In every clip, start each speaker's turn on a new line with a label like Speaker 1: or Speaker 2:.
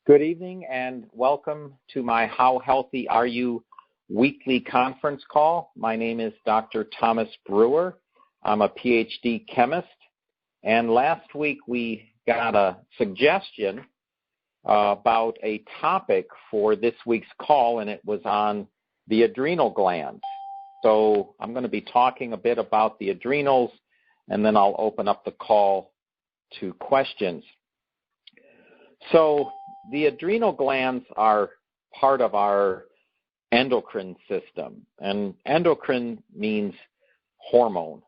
Speaker 1: Good evening and welcome to my How Healthy Are You weekly conference call. My name is Dr. Thomas Brewer. I'm a PhD chemist, and last week we got a suggestion about a topic for this week's call, and it was on the adrenal glands. So I'm going to be talking a bit about the adrenals, and then I'll open up the call to questions. So the adrenal glands are part of our endocrine system, and endocrine means hormone.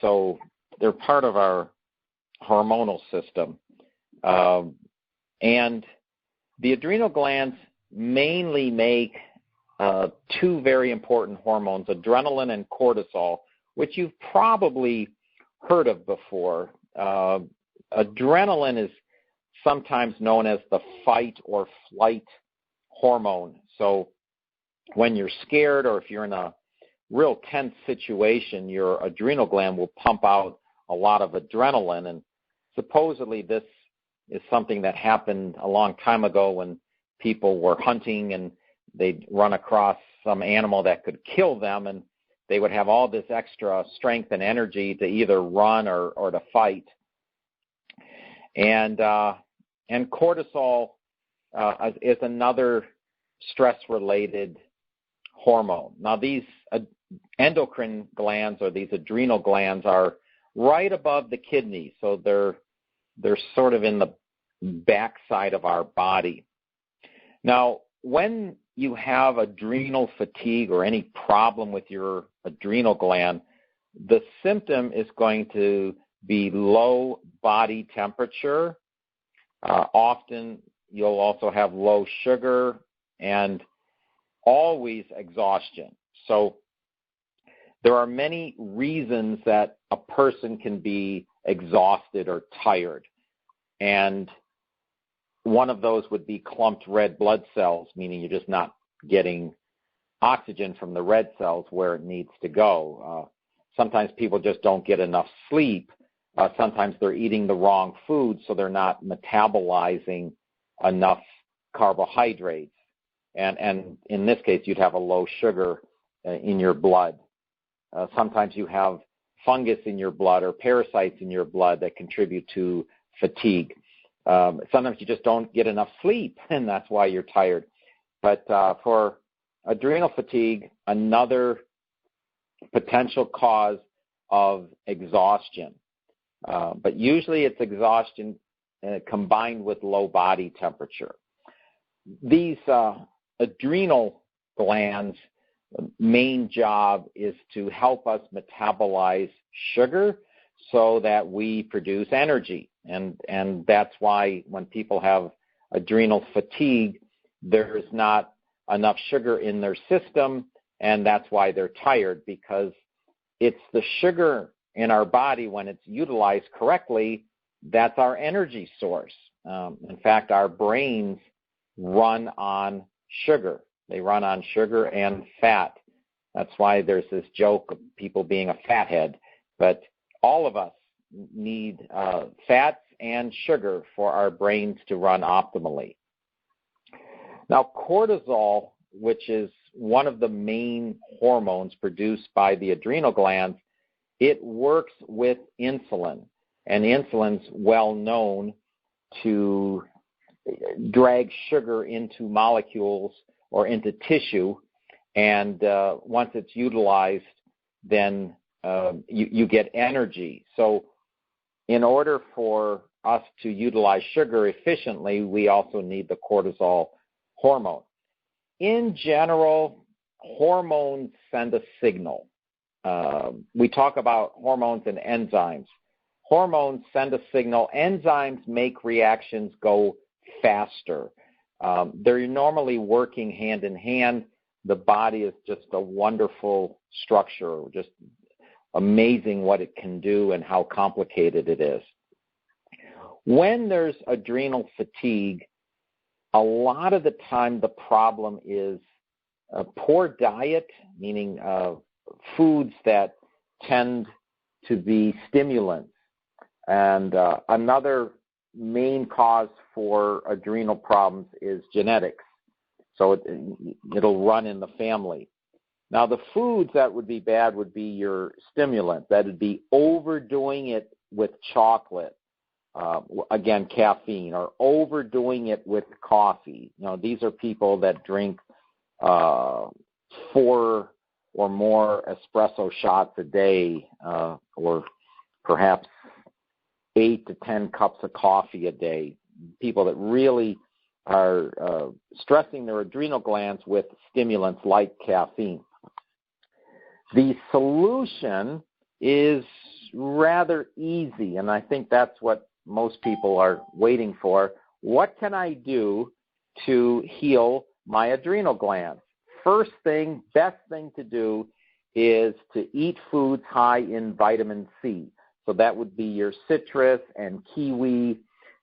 Speaker 1: So they're part of our hormonal system. And the adrenal glands mainly make two very important hormones, adrenaline and cortisol, which you've probably heard of before. Adrenaline is sometimes known as the fight or flight hormone. So when you're scared or if you're in a real tense situation, your adrenal gland will pump out a lot of adrenaline. And supposedly this is something that happened a long time ago when people were hunting and they'd run across some animal that could kill them, and they would have all this extra strength and energy to either run or to fight. And cortisol is another stress-related hormone. Now, these endocrine glands or these adrenal glands are right above the kidneys, so they're sort of in the backside of our body. Now, when you have adrenal fatigue or any problem with your adrenal gland, the symptom is going to be low body temperature. Often you'll also have low sugar and always exhaustion. So there are many reasons that a person can be exhausted or tired. And one of those would be clumped red blood cells, meaning you're just not getting oxygen from the red cells where it needs to go. Sometimes people just don't get enough sleep. Sometimes they're eating the wrong food, so they're not metabolizing enough carbohydrates. And in this case, you'd have a low sugar in your blood. Sometimes you have fungus in your blood or parasites in your blood that contribute to fatigue. Sometimes you just don't get enough sleep, and that's why you're tired. But for adrenal fatigue, another potential cause of exhaustion. But usually it's exhaustion combined with low body temperature. These adrenal glands' main job is to help us metabolize sugar so that we produce energy. And that's why when people have adrenal fatigue, there's not enough sugar in their system, and that's why they're tired, because it's the sugar in our body, when it's utilized correctly, that's our energy source. In fact, our brains run on sugar. They run on sugar and fat. That's why there's this joke of people being a fathead. But all of us need fats and sugar for our brains to run optimally. Now, cortisol, which is one of the main hormones produced by the adrenal glands, it works with insulin, and insulin's well known to drag sugar into molecules or into tissue, and once it's utilized, then you get energy. So in order for us to utilize sugar efficiently, we also need the cortisol hormone. In general, hormones send a signal. We talk about hormones and enzymes. Hormones send a signal. Enzymes make reactions go faster. They're normally working hand in hand. The body is just a wonderful structure, just amazing what it can do and how complicated it is. When there's adrenal fatigue, a lot of the time the problem is a poor diet, meaning foods that tend to be stimulants. And another main cause for adrenal problems is genetics. So it'll run in the family. Now, the foods that would be bad would be your stimulants. That would be overdoing it with chocolate, again, caffeine, or overdoing it with coffee. These are people that drink 4 or more espresso shots a day, or perhaps 8 to 10 cups of coffee a day. People that really are stressing their adrenal glands with stimulants like caffeine. The solution is rather easy, and I think that's what most people are waiting for. What can I do to heal my adrenal glands? First thing, best thing to do is to eat foods high in vitamin C. So that would be your citrus and kiwi,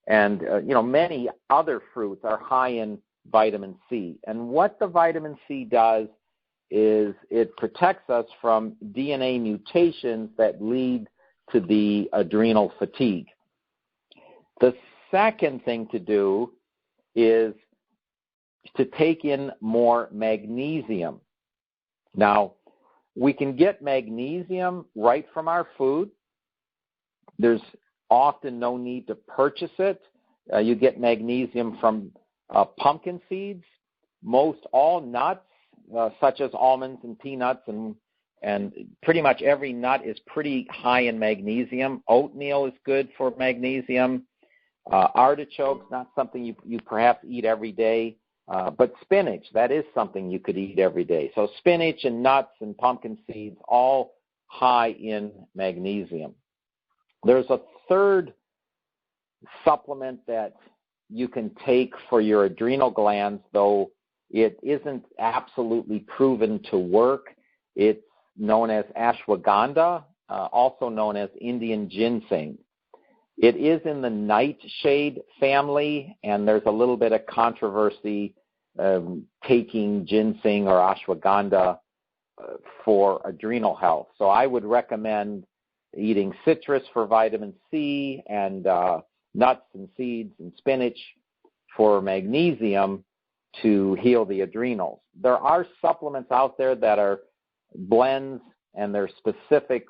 Speaker 1: and many other fruits are high in vitamin C. And what the vitamin C does is it protects us from DNA mutations that lead to the adrenal fatigue. The second thing to do is to take in more magnesium. Now, we can get magnesium right from our food. There's often no need to purchase it. You get magnesium from pumpkin seeds, most all nuts, such as almonds and peanuts, and pretty much every nut is pretty high in magnesium. Oatmeal is good for magnesium. Artichokes, not something you perhaps eat every day, but spinach, that is something you could eat every day. So spinach and nuts and pumpkin seeds, all high in magnesium. There's a third supplement that you can take for your adrenal glands, though it isn't absolutely proven to work. It's known as ashwagandha, also known as Indian ginseng. It is in the nightshade family, and there's a little bit of controversy taking ginseng or ashwagandha for adrenal health. So I would recommend eating citrus for vitamin C, and nuts and seeds and spinach for magnesium to heal the adrenals. There are supplements out there that are blends, and they're specific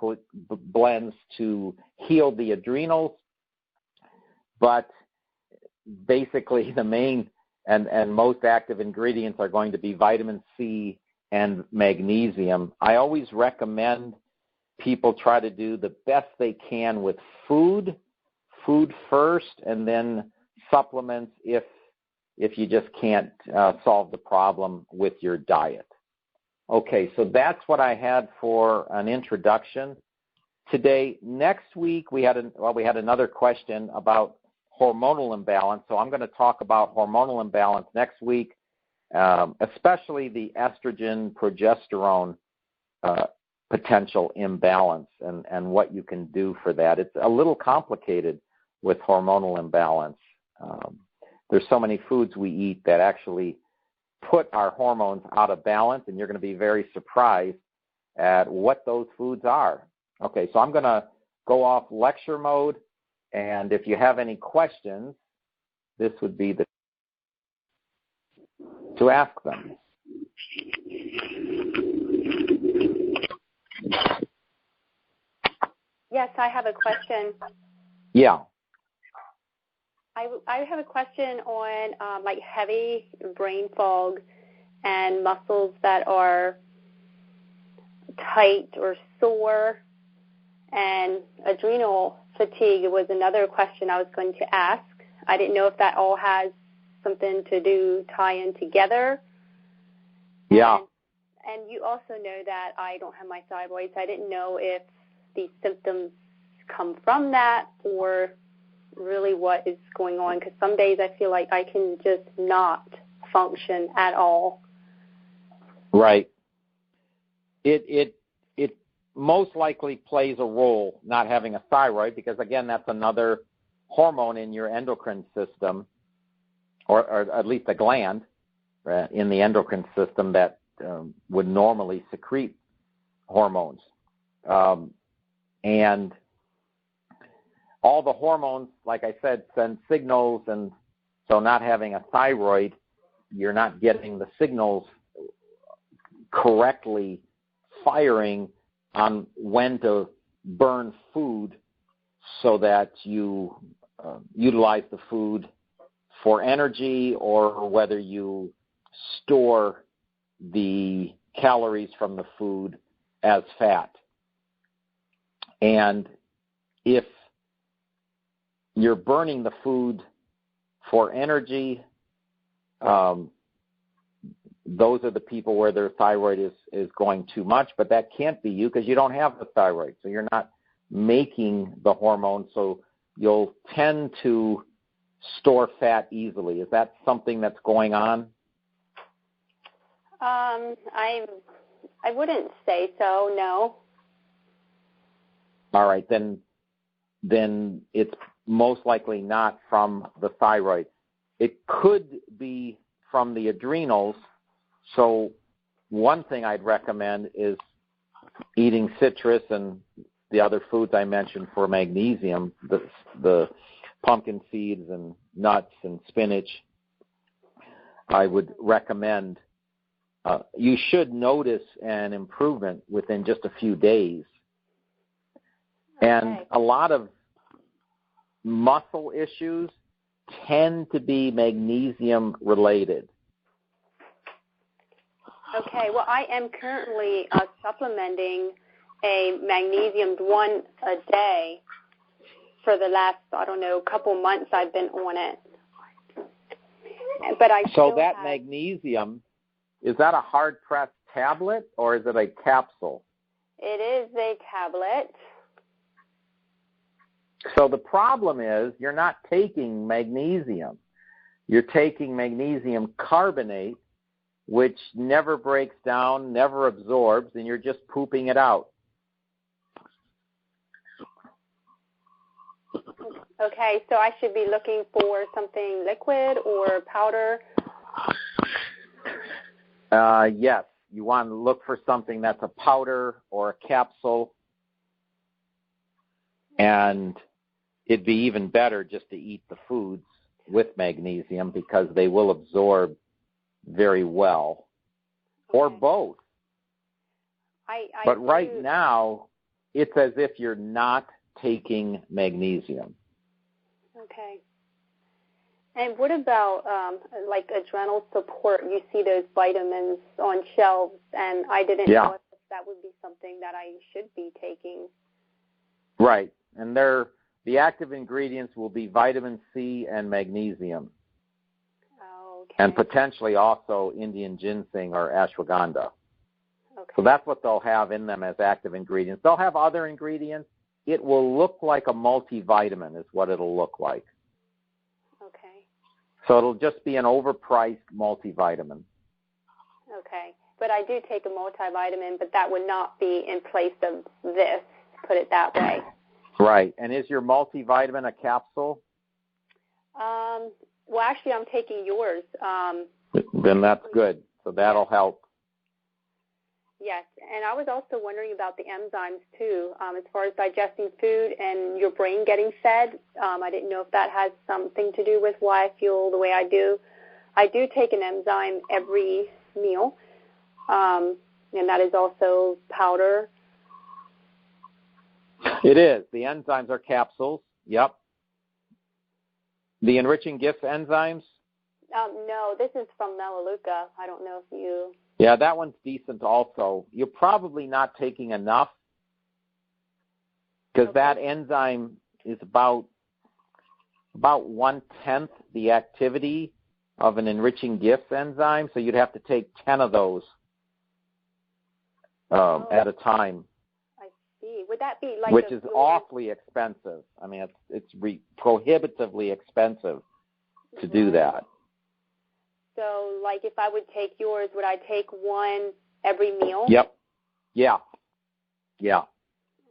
Speaker 1: blends to heal the adrenals, but basically the main and most active ingredients are going to be vitamin C and magnesium. I always recommend people try to do the best they can with food first, and then supplements if you just can't solve the problem with your diet. Okay, so that's what I had for an introduction today. Next week we had another question about hormonal imbalance, so I'm going to talk about hormonal imbalance next week, especially the estrogen progesterone potential imbalance and what you can do for that. It's a little complicated with hormonal imbalance. There's so many foods we eat that actually put our hormones out of balance, and you're going to be very surprised at what those foods are. Okay, so I'm going to go off lecture mode, and if you have any questions, this would be the to ask them.
Speaker 2: Yes, I have a question.
Speaker 1: Yeah.
Speaker 2: I have a question on like heavy brain fog and muscles that are tight or sore, and adrenal fatigue was another question I was going to ask. I didn't know if that all has something to do, tie in together.
Speaker 1: Yeah.
Speaker 2: And you also know that I don't have my thyroid, so I didn't know if these symptoms come from that or really what is going on, because some days I feel like I can just not function at all.
Speaker 1: Right. It most likely plays a role not having a thyroid, because again that's another hormone in your endocrine system, or at least a gland in the endocrine system that would normally secrete hormones. And all the hormones, like I said, send signals, and So not having a thyroid, you're not getting the signals correctly firing on when to burn food so that you utilize the food for energy, or whether you store the calories from the food as fat. And if you're burning the food for energy, those are the people where their thyroid is going too much, but that can't be you because you don't have the thyroid. So you're not making the hormone, so you'll tend to store fat easily. Is that something that's going on?
Speaker 2: I wouldn't say so, no.
Speaker 1: All right, then it's most likely not from the thyroid. It could be from the adrenals. So one thing I'd recommend is eating citrus and the other foods I mentioned for magnesium, the pumpkin seeds and nuts and spinach. I would recommend. You should notice an improvement within just a few days.
Speaker 2: Okay.
Speaker 1: And a lot of muscle issues tend to be magnesium related.
Speaker 2: Okay, well, I am currently supplementing a magnesium one a day for the last, couple months I've been on it. But
Speaker 1: So that magnesium, is that a hard-pressed tablet or is it a capsule?
Speaker 2: It is a tablet.
Speaker 1: So the problem is you're not taking magnesium. You're taking magnesium carbonate, which never breaks down, never absorbs, and you're just pooping it out.
Speaker 2: Okay, so I should be looking for something liquid or powder?
Speaker 1: Yes, you want to look for something that's a powder or a capsule, and it'd be even better just to eat the foods with magnesium because they will absorb very well, or both. But right now, it's as if you're not taking magnesium.
Speaker 2: Okay. And what about like adrenal support? You see those vitamins on shelves, and I didn't know if that would be something that I should be taking.
Speaker 1: Right, and the active ingredients will be vitamin C and magnesium.
Speaker 2: Okay.
Speaker 1: And potentially also Indian ginseng or ashwagandha.
Speaker 2: Okay.
Speaker 1: So that's what they'll have in them as active ingredients. They'll have other ingredients. It will look like a multivitamin is what it'll look like.
Speaker 2: Okay.
Speaker 1: So it'll just be an overpriced multivitamin.
Speaker 2: Okay. But I do take a multivitamin, but that would not be in place of this, put it that way.
Speaker 1: Right. And is your multivitamin a capsule?
Speaker 2: Well, actually, I'm taking yours.
Speaker 1: Then that's good. So that'll help.
Speaker 2: Yes, and I was also wondering about the enzymes, too, as far as digesting food and your brain getting fed. I didn't know if that has something to do with why I feel the way I do. I do take an enzyme every meal, and that is also powder.
Speaker 1: It is. The enzymes are capsules. Yep. The Enriching Gifts enzymes?
Speaker 2: No, this is from Melaleuca. I don't know if you...
Speaker 1: Yeah, that one's decent also. You're probably not taking enough because that enzyme is about 1/10 the activity of an Enriching Gifts enzyme, so you'd have to take 10 of those at a time.
Speaker 2: I see. Would that be like
Speaker 1: which is awfully expensive. I mean, it's prohibitively expensive to do that.
Speaker 2: So, like, if I would take yours, would I take one every meal?
Speaker 1: Yep. Yeah. Yeah.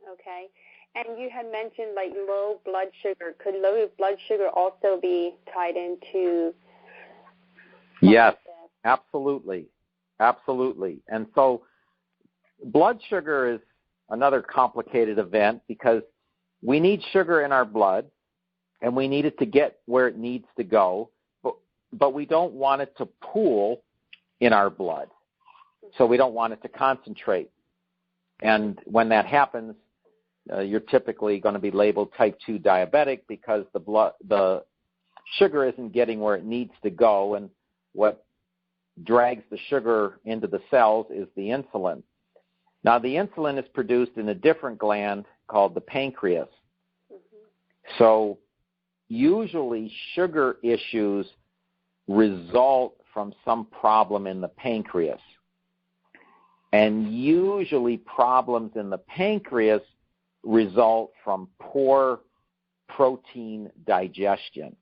Speaker 2: Okay. And you had mentioned, like, low blood sugar. Could low blood sugar also be tied into...
Speaker 1: Yes, absolutely. Absolutely. And so blood sugar is another complicated event because we need sugar in our blood, and we need it to get where it needs to go. but we don't want it to pool in our blood. So we don't want it to concentrate. And when that happens, you're typically going to be labeled type 2 diabetic because the sugar isn't getting where it needs to go, and what drags the sugar into the cells is the insulin. Now, the insulin is produced in a different gland called the pancreas. So usually sugar issues result from some problem in the pancreas. And usually problems in the pancreas result from poor protein digestion.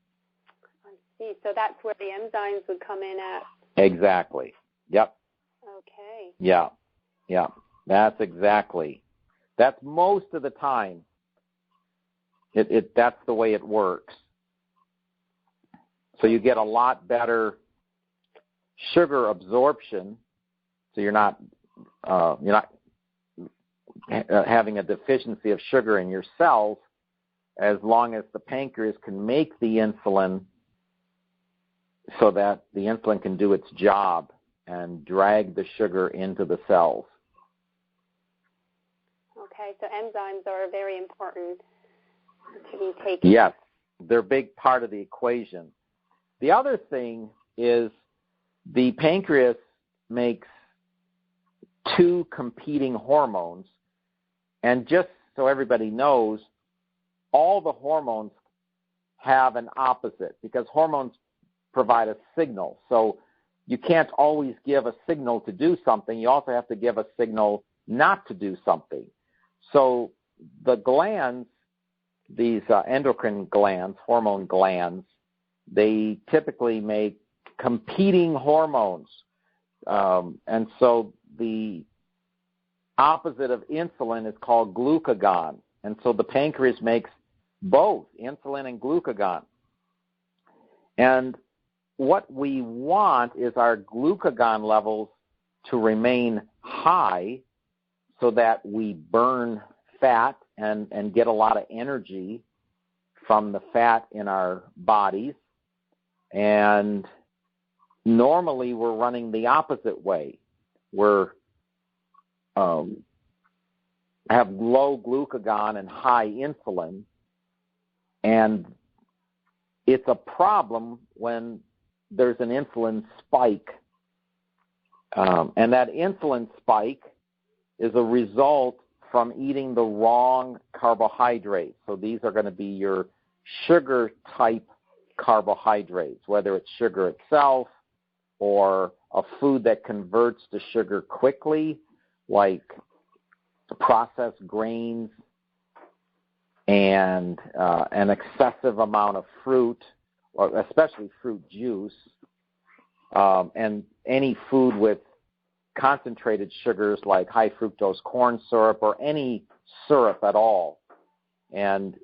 Speaker 2: I see. So that's where the enzymes would come in at.
Speaker 1: Exactly. Yep.
Speaker 2: Okay.
Speaker 1: Yeah. That's most of the time. That's the way it works. So you get a lot better sugar absorption. So you're not having a deficiency of sugar in your cells, as long as the pancreas can make the insulin so that the insulin can do its job and drag the sugar into the cells.
Speaker 2: Okay, so enzymes are very important to be taken.
Speaker 1: Yes, they're a big part of the equation. The other thing is the pancreas makes two competing hormones, and just so everybody knows, all the hormones have an opposite because hormones provide a signal. So you can't always give a signal to do something. You also have to give a signal not to do something. So the glands, these endocrine glands, hormone glands, they typically make competing hormones. And so the opposite of insulin is called glucagon. And so the pancreas makes both insulin and glucagon. And what we want is our glucagon levels to remain high so that we burn fat and get a lot of energy from the fat in our bodies. And normally we're running the opposite way. We're have low glucagon and high insulin, and it's a problem when there's an insulin spike. And that insulin spike is a result from eating the wrong carbohydrates. So these are going to be your sugar-type carbohydrates, whether it's sugar itself or a food that converts to sugar quickly, like processed grains and an excessive amount of fruit, or especially fruit juice, and any food with concentrated sugars like high fructose corn syrup or any syrup at all. And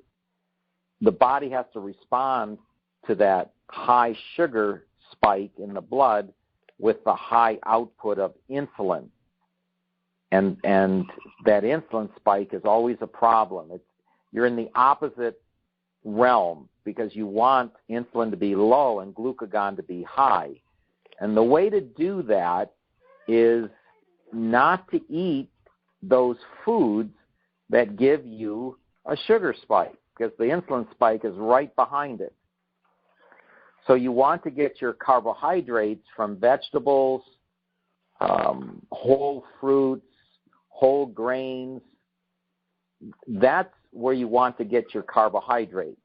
Speaker 1: the body has to respond to that high sugar spike in the blood with the high output of insulin. And that insulin spike is always a problem. You're in the opposite realm because you want insulin to be low and glucagon to be high. And the way to do that is not to eat those foods that give you a sugar spike, because the insulin spike is right behind it. So you want to get your carbohydrates from vegetables, whole fruits, whole grains. That's where you want to get your carbohydrates.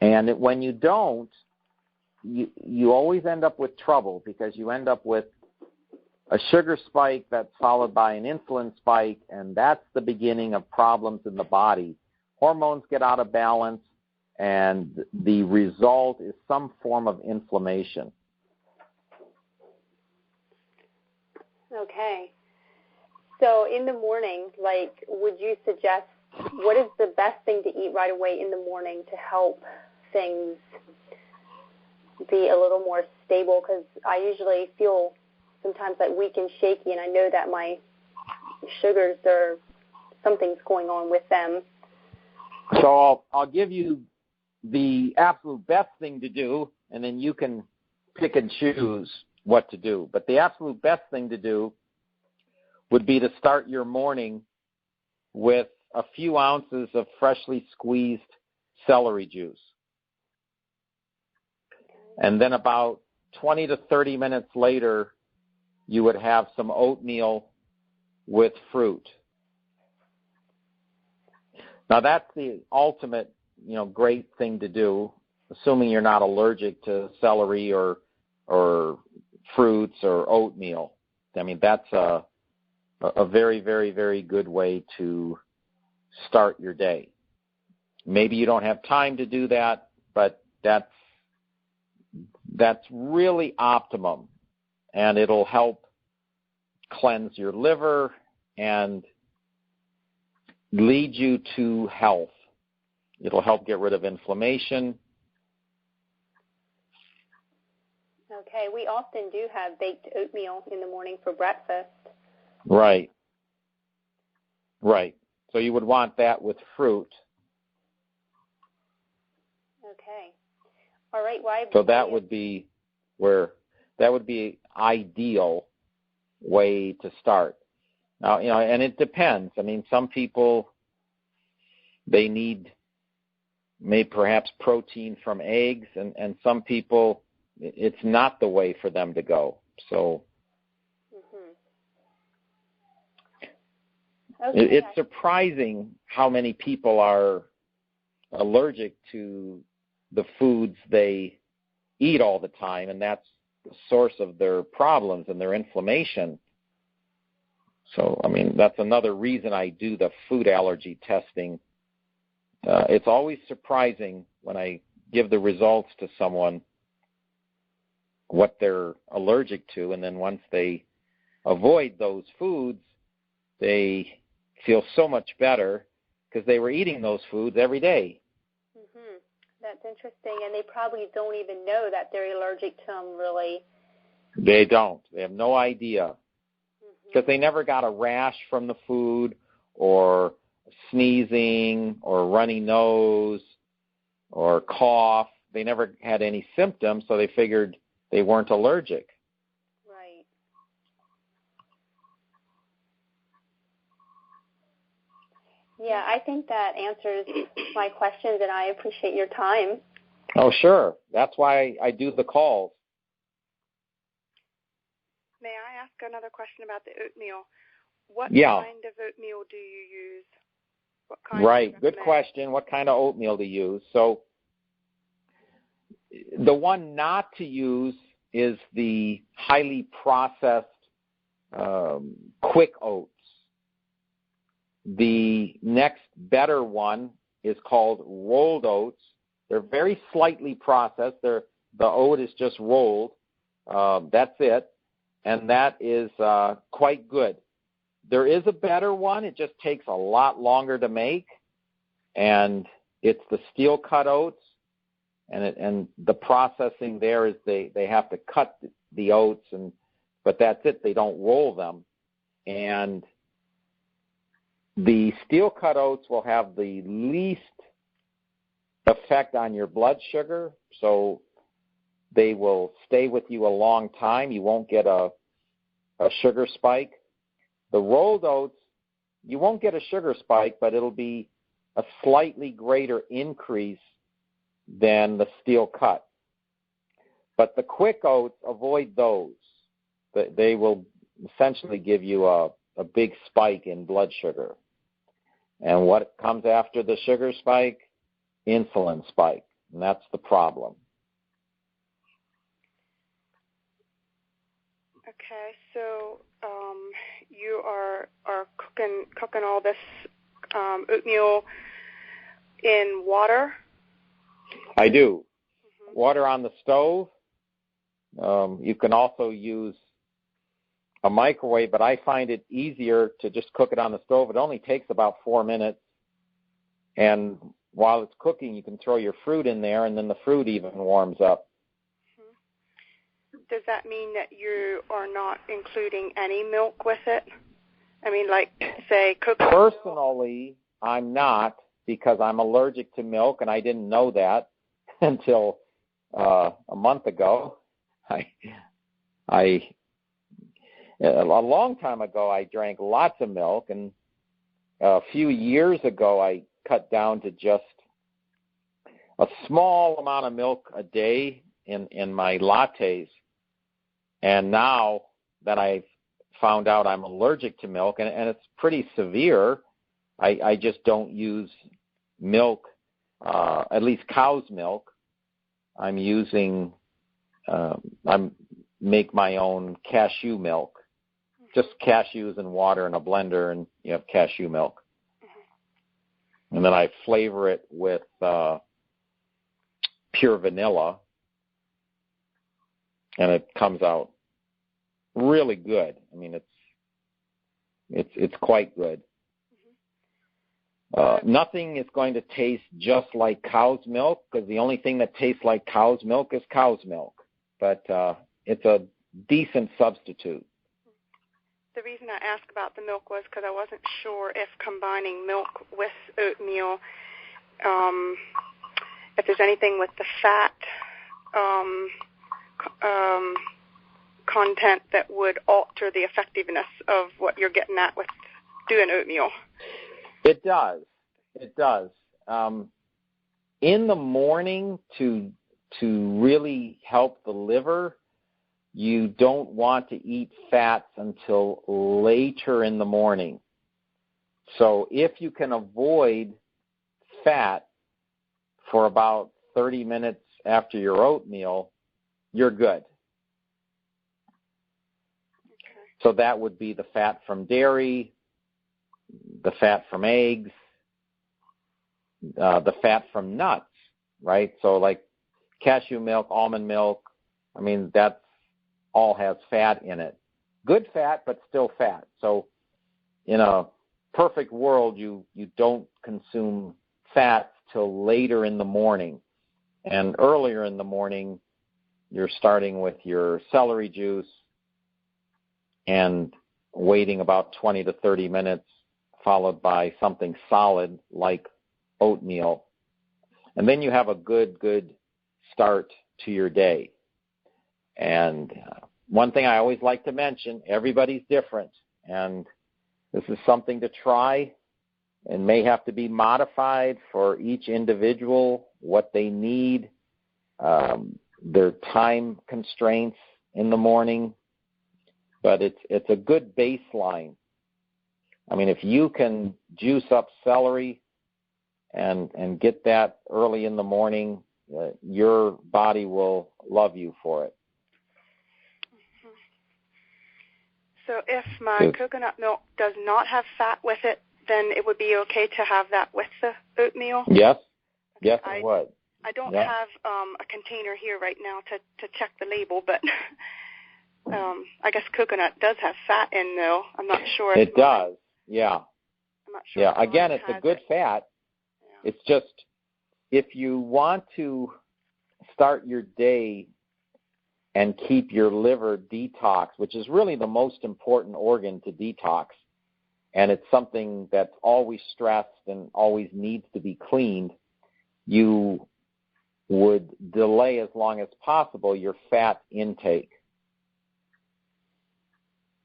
Speaker 1: And when you don't, you always end up with trouble, because you end up with a sugar spike that's followed by an insulin spike, and that's the beginning of problems in the body. Hormones get out of balance, and the result is some form of inflammation.
Speaker 2: Okay. So in the morning, would you suggest what is the best thing to eat right away in the morning to help things be a little more stable? Because I usually feel sometimes weak and shaky, and I know that my sugars something's going on with them.
Speaker 1: So I'll give you the absolute best thing to do and then you can pick and choose what to do. But the absolute best thing to do would be to start your morning with a few ounces of freshly squeezed celery juice. And then about 20 to 30 minutes later, you would have some oatmeal with fruit. Now, that's the ultimate, great thing to do, assuming you're not allergic to celery or fruits or oatmeal. I mean, that's a very, very, very good way to start your day. Maybe you don't have time to do that, but that's really optimum, and it'll help cleanse your liver and lead you to health. It'll help get rid of inflammation.
Speaker 2: Okay, we often do have baked oatmeal in the morning for breakfast.
Speaker 1: Right. So you would want that with fruit.
Speaker 2: Okay. All right. Well,
Speaker 1: so that would be ideal way to start. Now, and it depends. I mean, some people, they need perhaps protein from eggs, and some people, it's not the way for them to go. So
Speaker 2: okay.
Speaker 1: It's surprising how many people are allergic to the foods they eat all the time, and that's the source of their problems and their inflammation. So, I mean, that's another reason I do the food allergy testing. It's always surprising when I give the results to someone what they're allergic to, and then once they avoid those foods, they feel so much better because they were eating those foods every day.
Speaker 2: Mm-hmm. That's interesting, and they probably don't even know that they're allergic to them, really.
Speaker 1: They don't. They have no idea because they never got a rash from the food or sneezing or runny nose or cough. They never had any symptoms, so they figured they weren't allergic.
Speaker 2: Right. Yeah, I think that answers my questions, and I appreciate your time.
Speaker 1: Oh, sure. That's why I do the calls.
Speaker 3: May I ask another question about the oatmeal? What
Speaker 1: Yeah.
Speaker 3: kind of oatmeal do you use? What kind
Speaker 1: Right. Good question. What kind of oatmeal to use? So the one not to use is the highly processed quick oats. The next better one is called rolled oats. They're very slightly processed. The oat is just rolled. That's it. And that is quite good. There is a better one. It just takes a lot longer to make. And it's the steel cut oats. And the processing there is they have to cut the oats, but that's it. They don't roll them. And the steel cut oats will have the least effect on your blood sugar, so they will stay with you a long time. You won't get a sugar spike. The rolled oats, you won't get a sugar spike, but it'll be a slightly greater increase than the steel cut. But the quick oats, avoid those. They will essentially give you a big spike in blood sugar. And what comes after the sugar spike? Insulin spike. And that's the problem.
Speaker 3: Okay, so you are cooking all this oatmeal in water?
Speaker 1: I do. Mm-hmm. Water on the stove. You can also use a microwave, but I find it easier to just cook it on the stove. It only takes about 4 minutes. And while it's cooking, you can throw your fruit in there, and then the fruit even warms up.
Speaker 3: Does that mean that you are not including any milk with it? I mean, like, say, coconut milk?
Speaker 1: Personally, I'm not, because I'm allergic to milk, and I didn't know that until a month ago. A long time ago, I drank lots of milk, and a few years ago, I cut down to just a small amount of milk a day in my lattes. And now that I've found out I'm allergic to milk, and it's pretty severe, I just don't use milk, at least cow's milk. I'm using, make my own cashew milk, just cashews and water in a blender, and you have cashew milk. And then I flavor it with pure vanilla, and it comes out really good. I mean, it's quite good. Nothing is going to taste just like cow's milk, because the only thing that tastes like cow's milk is cow's milk. But it's a decent substitute.
Speaker 3: The reason I asked about the milk was because I wasn't sure if combining milk with oatmeal, if there's anything with the fat content that would alter the effectiveness of what you're getting at with doing oatmeal.
Speaker 1: It does. It does. In the morning, to really help the liver, you don't want to eat fats until later in the morning. So if you can avoid fat for about 30 minutes after your oatmeal, you're good.
Speaker 3: Okay.
Speaker 1: So that would be the fat from dairy, the fat from eggs, the fat from nuts, right? So like cashew milk, almond milk, I mean, that all has fat in it. Good fat, but still fat. So in a perfect world, you don't consume fat till later in the morning. And earlier in the morning, you're starting with your celery juice and waiting about 20 to 30 minutes, followed by something solid like oatmeal. And then you have a good start to your day. And one thing I always like to mention, everybody's different. And this is something to try and may have to be modified for each individual, what they need, their time constraints in the morning. But it's a good baseline. I mean, if you can juice up celery and get that early in the morning, your body will love you for it.
Speaker 3: So if my coconut milk does not have fat with it, then it would be okay to have that with the oatmeal?
Speaker 1: Yes. Yes, it would.
Speaker 3: I don't have a container here right now to check the label, but I guess coconut does have fat in, though. I'm not sure.
Speaker 1: It does, yeah.
Speaker 3: I'm not sure.
Speaker 1: Yeah, again, it's a good fat. Yeah. It's just if you want to start your day and keep your liver detox, which is really the most important organ to detox, and it's something that's always stressed and always needs to be cleaned, you would delay as long as possible your fat intake.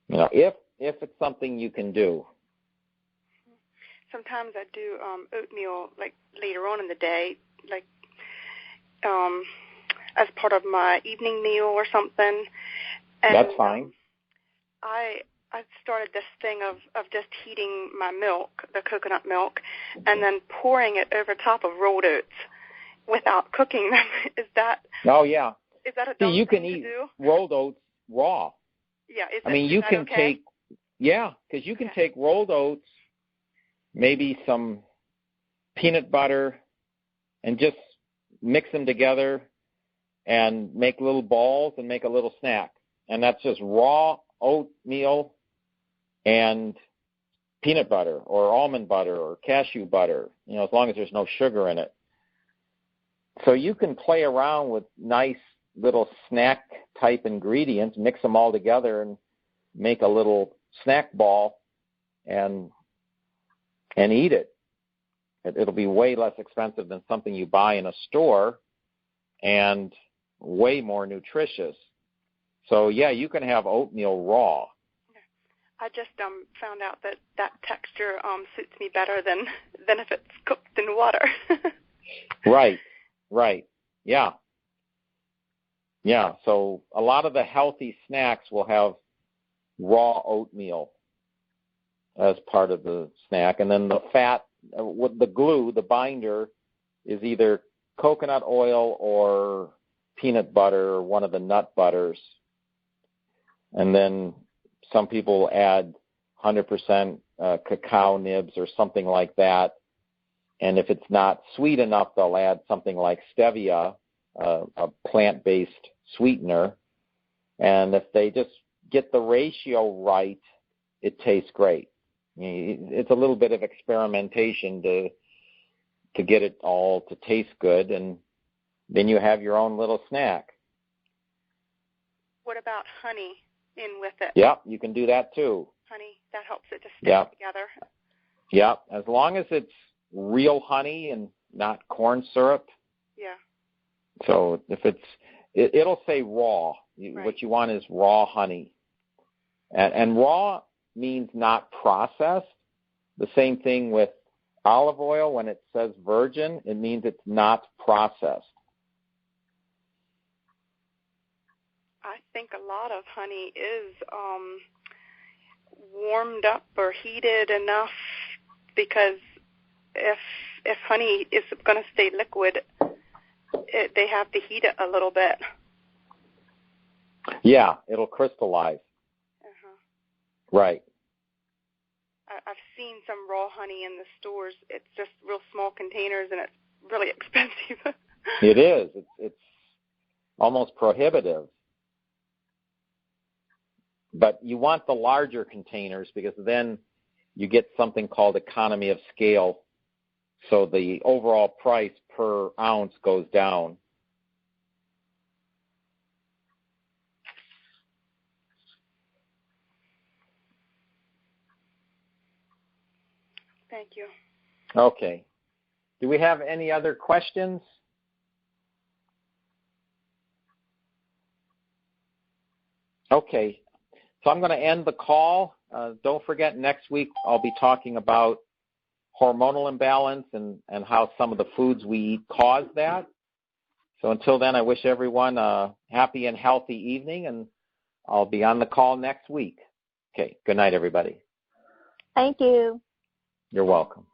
Speaker 1: You know, if it's something you can do.
Speaker 3: Sometimes I do oatmeal like later on in the day, like as part of my evening meal or something. And,
Speaker 1: that's fine.
Speaker 3: I started this thing of just heating my milk, the coconut milk, and then pouring it over top of rolled oats without cooking them. Is that?
Speaker 1: Oh yeah.
Speaker 3: Is that a dumb
Speaker 1: you
Speaker 3: thing
Speaker 1: can eat
Speaker 3: to do?
Speaker 1: rolled oats raw.
Speaker 3: Yeah.
Speaker 1: You can
Speaker 3: okay?
Speaker 1: take. Yeah, because you can take rolled oats, maybe some peanut butter, and just mix them together and make little balls and make a little snack. And that's just raw oatmeal and peanut butter or almond butter or cashew butter, as long as there's no sugar in it. So you can play around with nice little snack type ingredients, mix them all together and make a little snack ball and eat it. It'll be way less expensive than something you buy in a store, and way more nutritious. So, yeah, you can have oatmeal raw.
Speaker 3: I just found out that texture suits me better than if it's cooked in water.
Speaker 1: Right. Yeah. Yeah, so a lot of the healthy snacks will have raw oatmeal as part of the snack. And then the fat, with the glue, the binder, is either coconut oil or peanut butter or one of the nut butters. And then some people add 100% cacao nibs or something like that. And if it's not sweet enough, they'll add something like stevia, a plant-based sweetener. And if they just get the ratio right, it tastes great. It's a little bit of experimentation to get it all to taste good, and then you have your own little snack.
Speaker 3: What about honey in with it?
Speaker 1: Yeah, you can do that too.
Speaker 3: Honey, that helps it to stick together.
Speaker 1: Yeah, as long as it's real honey and not corn syrup.
Speaker 3: Yeah.
Speaker 1: So if it'll say raw. Right. What you want is raw honey. And raw means not processed. The same thing with olive oil. When it says virgin, it means it's not processed.
Speaker 3: I think a lot of honey is warmed up or heated enough, because if honey is going to stay liquid, they have to heat it a little bit.
Speaker 1: Yeah, it'll crystallize. Right.
Speaker 3: I've seen some raw honey in the stores. It's just real small containers, and it's really expensive.
Speaker 1: It is. It's almost prohibitive. But you want the larger containers, because then you get something called economy of scale. So the overall price per ounce goes down.
Speaker 3: Thank you.
Speaker 1: Okay. Do we have any other questions? Okay. So I'm going to end the call. Don't forget, next week I'll be talking about hormonal imbalance and how some of the foods we eat cause that. So until then, I wish everyone a happy and healthy evening, and I'll be on the call next week. Okay. Good night, everybody.
Speaker 2: Thank you.
Speaker 1: You're welcome.